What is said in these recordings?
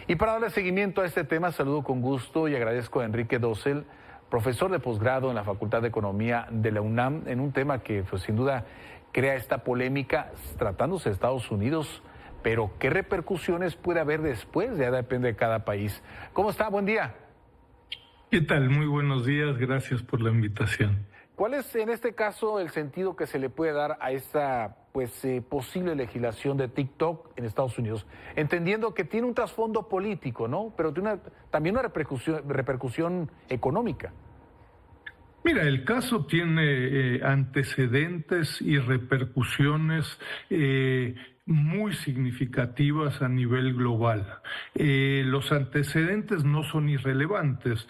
Y para darle seguimiento a este tema, saludo con gusto y agradezco a Enrique Dossel, profesor de posgrado en la Facultad de Economía de la UNAM, en un tema que pues, sin duda crea esta polémica tratándose de Estados Unidos, pero ¿qué repercusiones puede haber después? Ya depende de cada país. ¿Cómo está? Buen día. ¿Qué tal? Muy buenos días, gracias por la invitación. ¿Cuál es en este caso el sentido que se le puede dar a esta posible legislación de TikTok en Estados Unidos? Entendiendo que tiene un trasfondo político, ¿no? Pero tiene también una repercusión económica. Mira, el caso tiene antecedentes y repercusiones muy significativas a nivel global. Los antecedentes no son irrelevantes.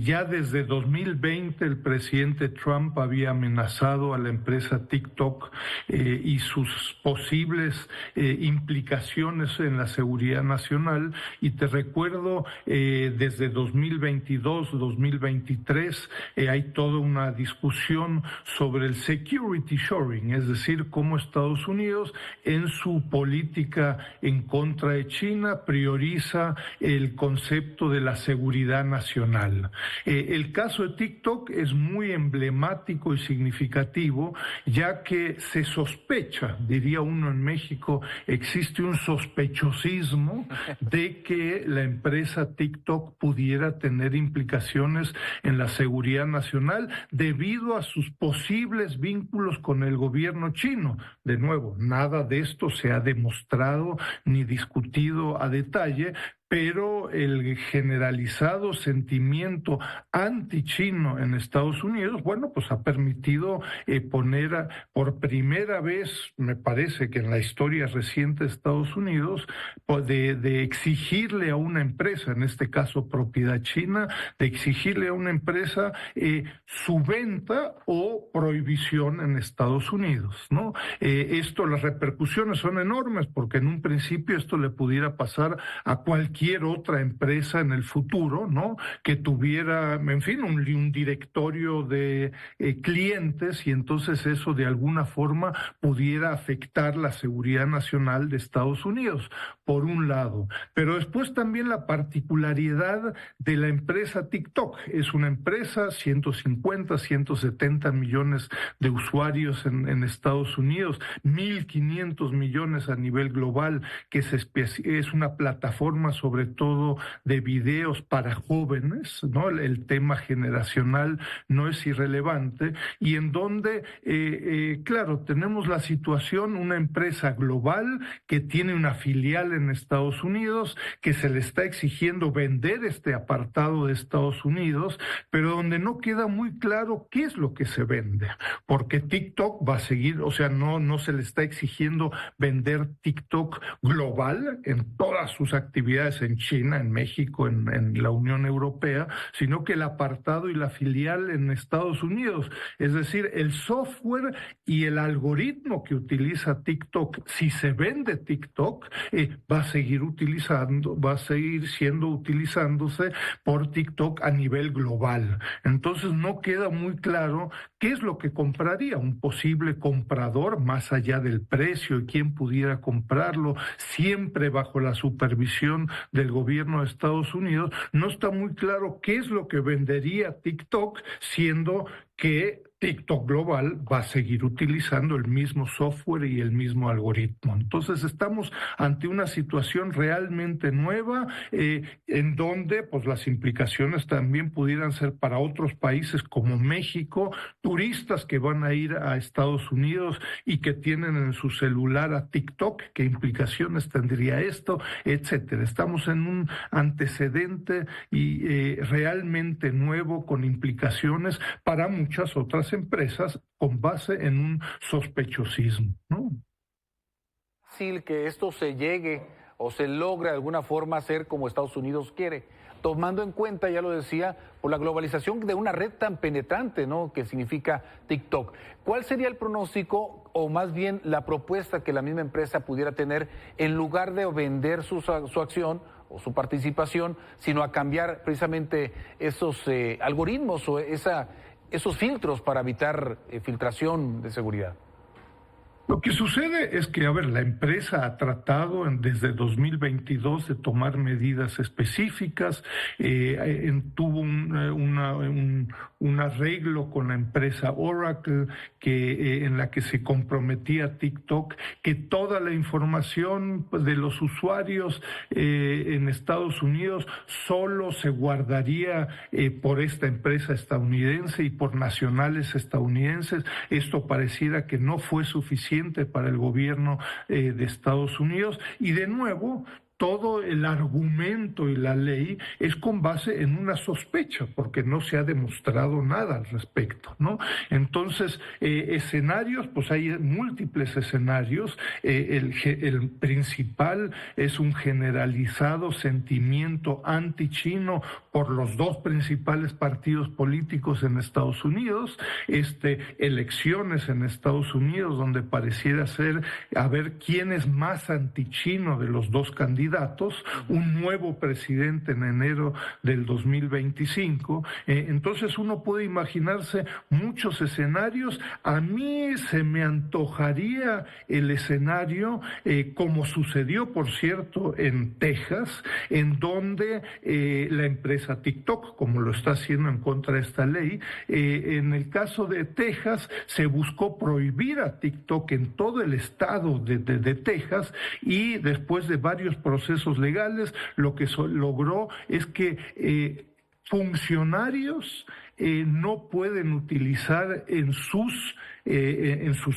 Ya desde 2020 el presidente Trump había amenazado a la empresa TikTok y sus posibles implicaciones en la seguridad nacional. Y te recuerdo, desde 2022, 2023, hay toda una discusión sobre el security shoring, es decir, cómo Estados Unidos en su política en contra de China prioriza el concepto de la seguridad nacional. El caso de TikTok es muy emblemático y significativo, ya que se sospecha, diría uno en México, existe un sospechosismo de que la empresa TikTok pudiera tener implicaciones en la seguridad nacional debido a sus posibles vínculos con el gobierno chino. De nuevo, nada de esto se ha demostrado ni discutido a detalle, pero el generalizado sentimiento antichino en Estados Unidos, bueno, pues ha permitido poner por primera vez, me parece que en la historia reciente de Estados Unidos, pues de exigirle a una empresa, en este caso propiedad china, de exigirle a una empresa su venta o prohibición en Estados Unidos, ¿no? Las repercusiones son enormes, porque en un principio esto le pudiera pasar a cualquier otra empresa en el futuro, ¿no? Que tuviera, en fin, un directorio de clientes, y entonces eso de alguna forma pudiera afectar la seguridad nacional de Estados Unidos, por un lado. Pero después también la particularidad de la empresa TikTok. Es una empresa, 150, 170 millones de usuarios en Estados Unidos, 1.500 millones a nivel global, que es una plataforma sobre todo de videos para jóvenes, ¿no? El tema generacional no es irrelevante, y en donde, claro, tenemos la situación, una empresa global que tiene una filial en Estados Unidos, que se le está exigiendo vender este apartado de Estados Unidos, pero donde no queda muy claro qué es lo que se vende, porque TikTok va a seguir, o sea, no se le está exigiendo vender TikTok global en todas sus actividades en China, en México, en la Unión Europea, sino que el apartado y la filial en Estados Unidos. Es decir, el software y el algoritmo que utiliza TikTok, si se vende TikTok, va a seguir siendo utilizándose por TikTok a nivel global. Entonces no queda muy claro qué es lo que compraría un posible comprador, más allá del precio y quién pudiera comprarlo, siempre bajo la supervisión del gobierno de Estados Unidos. No está muy claro qué es lo que vendería TikTok, siendo que TikTok Global va a seguir utilizando el mismo software y el mismo algoritmo. Entonces estamos ante una situación realmente nueva, en donde pues las implicaciones también pudieran ser para otros países como México, turistas que van a ir a Estados Unidos y que tienen en su celular a TikTok, qué implicaciones tendría esto, etcétera. Estamos en un antecedente y realmente nuevo, con implicaciones para muchas otras empresas con base en un sospechosismo, ¿no? Fácil que esto se llegue o se logre de alguna forma hacer como Estados Unidos quiere, tomando en cuenta, ya lo decía, por la globalización de una red tan penetrante, ¿no?, que significa TikTok. ¿Cuál sería el pronóstico, o más bien la propuesta que la misma empresa pudiera tener, en lugar de vender su acción o su participación, sino a cambiar precisamente esos algoritmos o esos filtros para evitar filtración de seguridad? Lo que sucede es que, a ver, la empresa ha tratado desde 2022 de tomar medidas específicas, tuvo un arreglo con la empresa Oracle en la que se comprometía TikTok que toda la información de los usuarios en Estados Unidos solo se guardaría por esta empresa estadounidense y por nacionales estadounidenses. Esto pareciera que no fue suficiente para el gobierno de Estados Unidos y de nuevo todo el argumento y la ley es con base en una sospecha, porque no se ha demostrado nada al respecto, ¿no? Entonces, escenarios, pues hay múltiples escenarios. El principal es un generalizado sentimiento antichino por los dos principales partidos políticos en Estados Unidos, elecciones en Estados Unidos donde pareciera ser a ver quién es más antichino de los dos candidatos, un nuevo presidente en enero del 2025. Entonces uno puede imaginarse muchos escenarios. A mí se me antojaría el escenario, como sucedió, por cierto, en Texas, en donde la empresa TikTok, como lo está haciendo en contra de esta ley, en el caso de Texas se buscó prohibir a TikTok en todo el estado de Texas, y después de varios procesos legales, lo que logró es que funcionarios no pueden utilizar en sus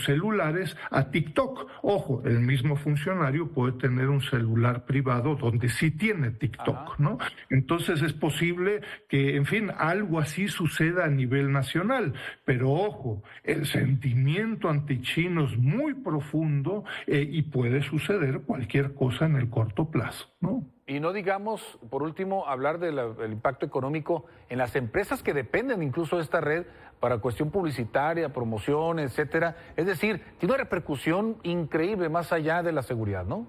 celulares a TikTok. Ojo, el mismo funcionario puede tener un celular privado donde sí tiene TikTok, ¿no? Entonces es posible que, en fin, algo así suceda a nivel nacional. Pero ojo, el sentimiento antichino es muy profundo y puede suceder cualquier cosa en el corto plazo, ¿no? Y no digamos, por último, hablar del impacto económico en las empresas que dependen incluso de esta red para cuestión publicitaria, promoción, etcétera. Es decir, tiene una repercusión increíble más allá de la seguridad, ¿no?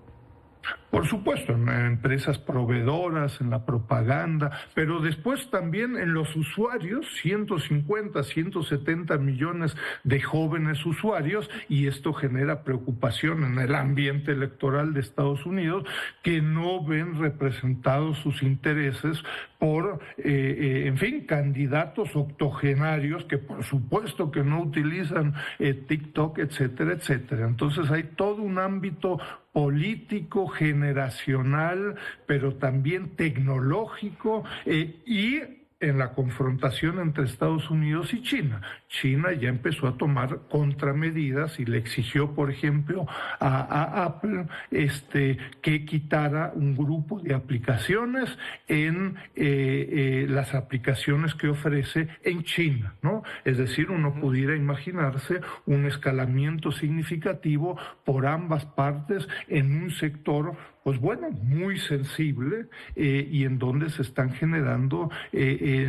Por supuesto, en empresas proveedoras, en la propaganda, pero después también en los usuarios, 150, 170 millones de jóvenes usuarios, y esto genera preocupación en el ambiente electoral de Estados Unidos, que no ven representados sus intereses por, en fin, candidatos octogenarios que por supuesto que no utilizan TikTok, etcétera, etcétera. Entonces hay todo un ámbito político, generacional, pero también tecnológico y en la confrontación entre Estados Unidos y China. China ya empezó a tomar contramedidas y le exigió, por ejemplo, a Apple que quitara un grupo de aplicaciones en las aplicaciones que ofrece en China, ¿no? Es decir, uno pudiera imaginarse un escalamiento significativo por ambas partes en un sector, pues bueno, muy sensible y en donde se están generando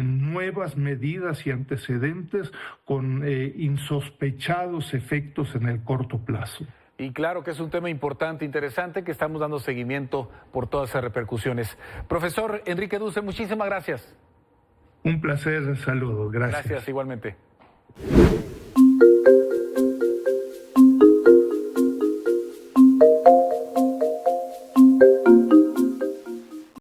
nuevas medidas y antecedentes con insospechados efectos en el corto plazo. Y claro que es un tema importante, interesante, que estamos dando seguimiento por todas esas repercusiones. Profesor Enrique Duce, muchísimas gracias. Un placer, saludos, gracias. Gracias, igualmente.